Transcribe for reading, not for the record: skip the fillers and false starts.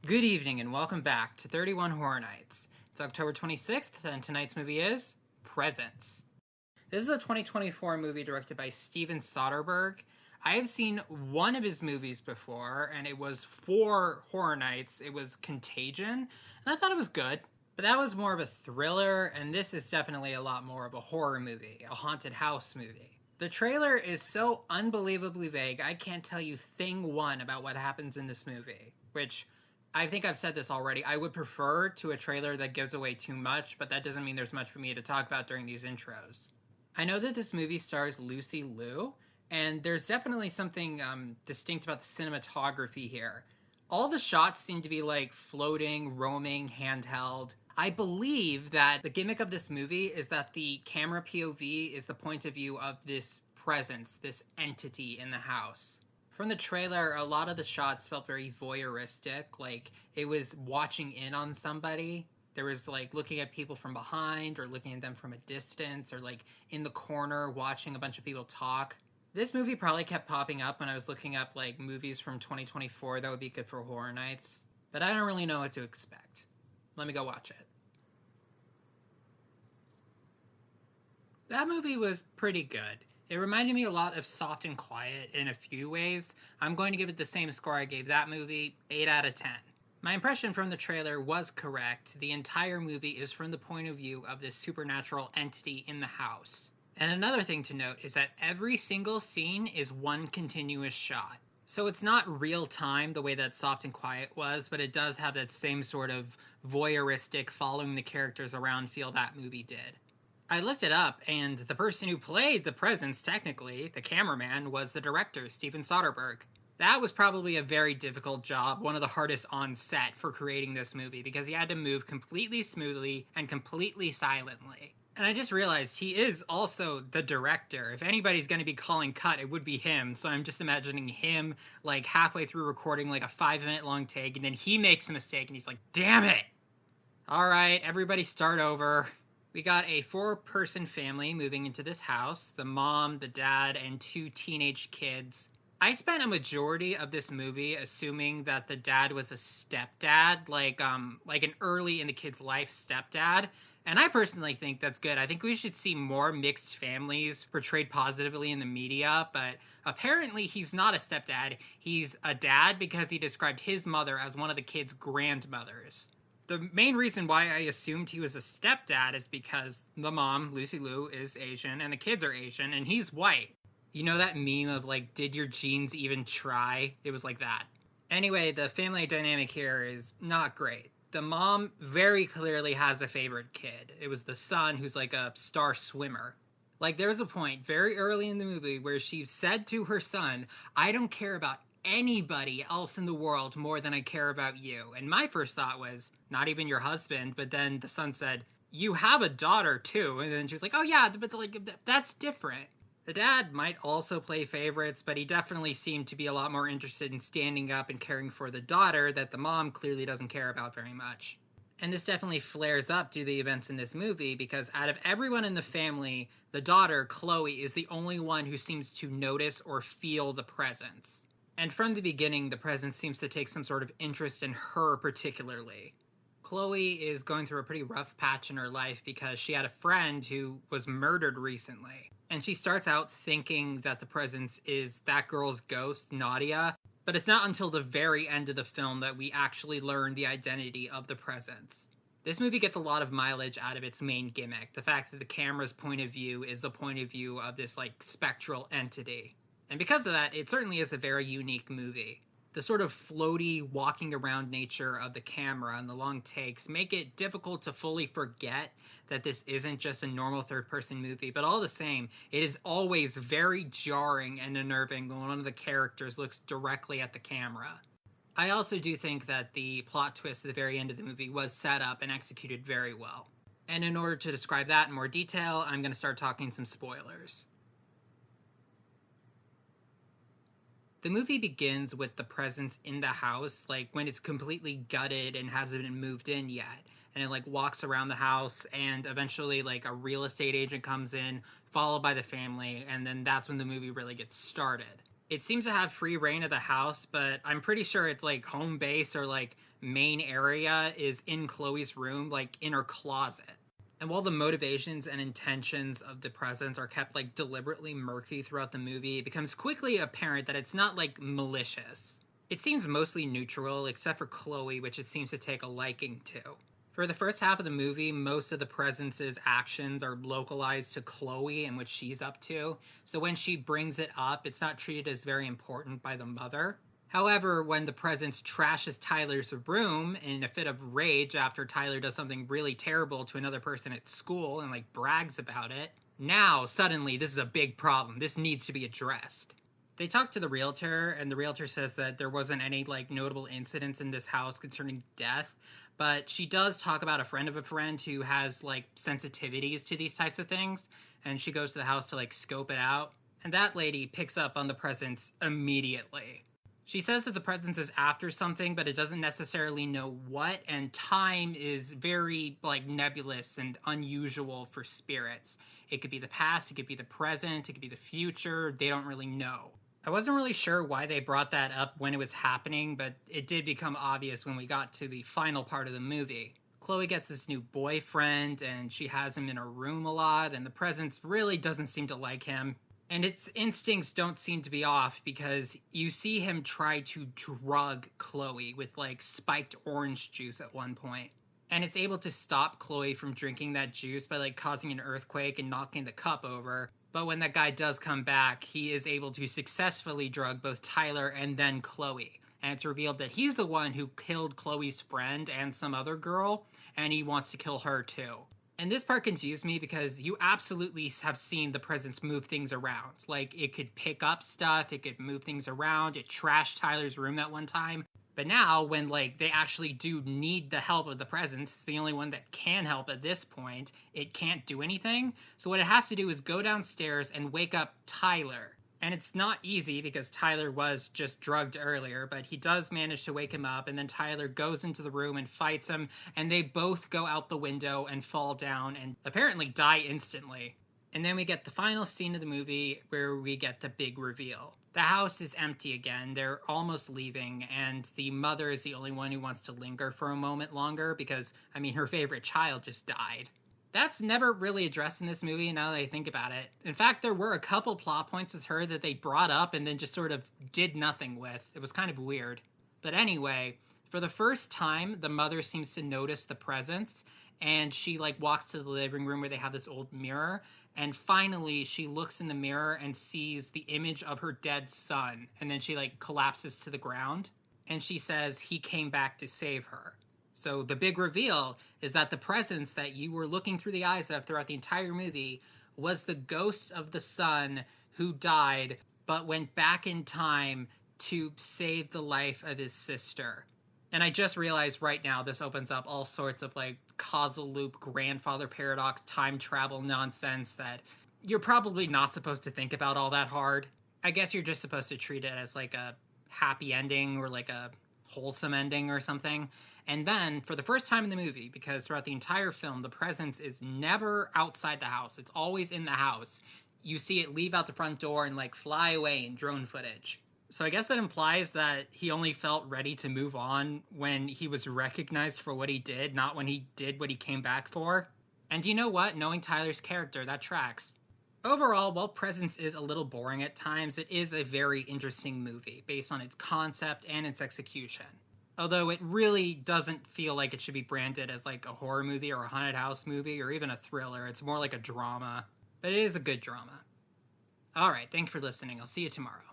Good evening and welcome back to 31 Horror Nights. It's October 26th and tonight's movie is Presence. This is a 2024 movie directed by Steven Soderbergh. I have seen one of his movies before and it was for Horror Nights. It was Contagion and I thought it was good. But that was more of a thriller and this is definitely a lot more of a horror movie, a haunted house movie. The trailer is so unbelievably vague, I can't tell you thing one about what happens in this movie, which I think I've said this already. I would prefer to a trailer that gives away too much, but that doesn't mean there's much for me to talk about during these intros. I know that this movie stars Lucy Liu, and there's definitely something distinct about the cinematography here. All the shots seem to be like floating, roaming, handheld. I believe that the gimmick of this movie is that the camera POV is the point of view of this presence, this entity in the house. From the trailer, a lot of the shots felt very voyeuristic, like it was watching in on somebody. There was like looking at people from behind or looking at them from a distance or like in the corner watching a bunch of people talk. This movie probably kept popping up when I was looking up like movies from 2024 that would be good for horror nights, but I don't really know what to expect. Let me go watch it. That movie was pretty good. It reminded me a lot of Soft and Quiet in a few ways. I'm going to give it the same score I gave that movie, 8 out of 10. My impression from the trailer was correct. The entire movie is from the point of view of this supernatural entity in the house. And another thing to note is that every single scene is one continuous shot. So it's not real time the way that Soft and Quiet was, but it does have that same sort of voyeuristic following the characters around feel that movie did. I looked it up, and the person who played the presence, technically, the cameraman, was the director, Steven Soderbergh. That was probably a very difficult job, one of the hardest on set for creating this movie, because he had to move completely smoothly and completely silently. And I just realized he is also the director. If anybody's going to be calling cut, it would be him. So I'm just imagining him, like, halfway through recording, like, a 5-minute long take, and then he makes a mistake, and he's like, damn it! Alright, everybody start over. We got a 4-person family moving into this house, the mom, the dad, and 2 teenage kids. I spent a majority of this movie assuming that the dad was a stepdad, like an early in the kid's life stepdad. And I personally think that's good. I think we should see more mixed families portrayed positively in the media, but apparently he's not a stepdad. He's a dad because he described his mother as one of the kids' grandmothers. The main reason why I assumed he was a stepdad is because the mom, Lucy Liu, is Asian and the kids are Asian and he's white. You know that meme of like, did your genes even try? It was like that. Anyway, the family dynamic here is not great. The mom very clearly has a favorite kid. It was the son who's like a star swimmer. Like there was a point very early in the movie where she said to her son, I don't care about anybody else in the world more than I care about you. And my first thought was, not even your husband, but then the son said, you have a daughter too. And then she was like, oh yeah, but like that's different. The dad might also play favorites, but he definitely seemed to be a lot more interested in standing up and caring for the daughter that the mom clearly doesn't care about very much. And this definitely flares up due to the events in this movie because out of everyone in the family, the daughter, Chloe, is the only one who seems to notice or feel the presence. And from the beginning, the presence seems to take some sort of interest in her particularly. Chloe is going through a pretty rough patch in her life because she had a friend who was murdered recently. And she starts out thinking that the presence is that girl's ghost, Nadia, but it's not until the very end of the film that we actually learn the identity of the presence. This movie gets a lot of mileage out of its main gimmick, the fact that the camera's point of view is the point of view of this, like, spectral entity. And because of that, it certainly is a very unique movie. The sort of floaty, walking around nature of the camera and the long takes make it difficult to fully forget that this isn't just a normal third-person movie, but all the same, it is always very jarring and unnerving when one of the characters looks directly at the camera. I also do think that the plot twist at the very end of the movie was set up and executed very well. And in order to describe that in more detail, I'm going to start talking some spoilers. The movie begins with the presence in the house, like when it's completely gutted and hasn't been moved in yet. And it like walks around the house and eventually like a real estate agent comes in, followed by the family, and then that's when the movie really gets started. It seems to have free reign of the house, but I'm pretty sure it's like home base or like main area is in Chloe's room, like in her closet. And while the motivations and intentions of the presence are kept like deliberately murky throughout the movie, it becomes quickly apparent that it's not like malicious. It seems mostly neutral, except for Chloe, which it seems to take a liking to. For the first half of the movie, most of the presence's actions are localized to Chloe and what she's up to, so when she brings it up, it's not treated as very important by the mother. However, when the presence trashes Tyler's room in a fit of rage after Tyler does something really terrible to another person at school and like brags about it, now suddenly this is a big problem. This needs to be addressed. They talk to the realtor, and the realtor says that there wasn't any like notable incidents in this house concerning death, but she does talk about a friend of a friend who has like sensitivities to these types of things, and she goes to the house to like scope it out, and that lady picks up on the presence immediately. She says that the presence is after something, but it doesn't necessarily know what, and time is very like nebulous and unusual for spirits. It could be the past, it could be the present, it could be the future. They don't really know. I wasn't really sure why they brought that up when it was happening, but it did become obvious when we got to the final part of the movie. Chloe gets this new boyfriend, and she has him in her room a lot, and the presence really doesn't seem to like him. And its instincts don't seem to be off because you see him try to drug Chloe with like spiked orange juice at one point. And it's able to stop Chloe from drinking that juice by like causing an earthquake and knocking the cup over. But when that guy does come back, he is able to successfully drug both Tyler and then Chloe. And it's revealed that he's the one who killed Chloe's friend and some other girl, and he wants to kill her too. And this part confused me because you absolutely have seen the presence move things around. Like, it could pick up stuff, it could move things around, it trashed Tyler's room that one time. But now, when, like, they actually do need the help of the presence, it's the only one that can help at this point, it can't do anything. So what it has to do is go downstairs and wake up Tyler. And it's not easy because Tyler was just drugged earlier, but he does manage to wake him up, and then Tyler goes into the room and fights him, and they both go out the window and fall down and apparently die instantly. And then we get the final scene of the movie where we get the big reveal. The house is empty again, they're almost leaving, and the mother is the only one who wants to linger for a moment longer because, I mean, her favorite child just died. That's never really addressed in this movie now that I think about it. In fact, there were a couple plot points with her that they brought up and then just sort of did nothing with. It was kind of weird. But anyway, for the first time, the mother seems to notice the presence, and she like walks to the living room where they have this old mirror, and finally she looks in the mirror and sees the image of her dead son, and then she like collapses to the ground, and she says he came back to save her. So the big reveal is that the presence that you were looking through the eyes of throughout the entire movie was the ghost of the son who died but went back in time to save the life of his sister. And I just realized right now this opens up all sorts of like causal loop, grandfather paradox, time travel nonsense that you're probably not supposed to think about all that hard. I guess you're just supposed to treat it as like a happy ending or like a wholesome ending or something. And then, for the first time in the movie, because throughout the entire film, the presence is never outside the house. It's always in the house. You see it leave out the front door and, like, fly away in drone footage. So I guess that implies that he only felt ready to move on when he was recognized for what he did, not when he did what he came back for. And you know what? Knowing Tyler's character, that tracks. Overall, while Presence is a little boring at times, it is a very interesting movie, based on its concept and its execution. Although it really doesn't feel like it should be branded as like a horror movie or a haunted house movie or even a thriller. It's more like a drama. But it is a good drama. Alright, thanks for listening. I'll see you tomorrow.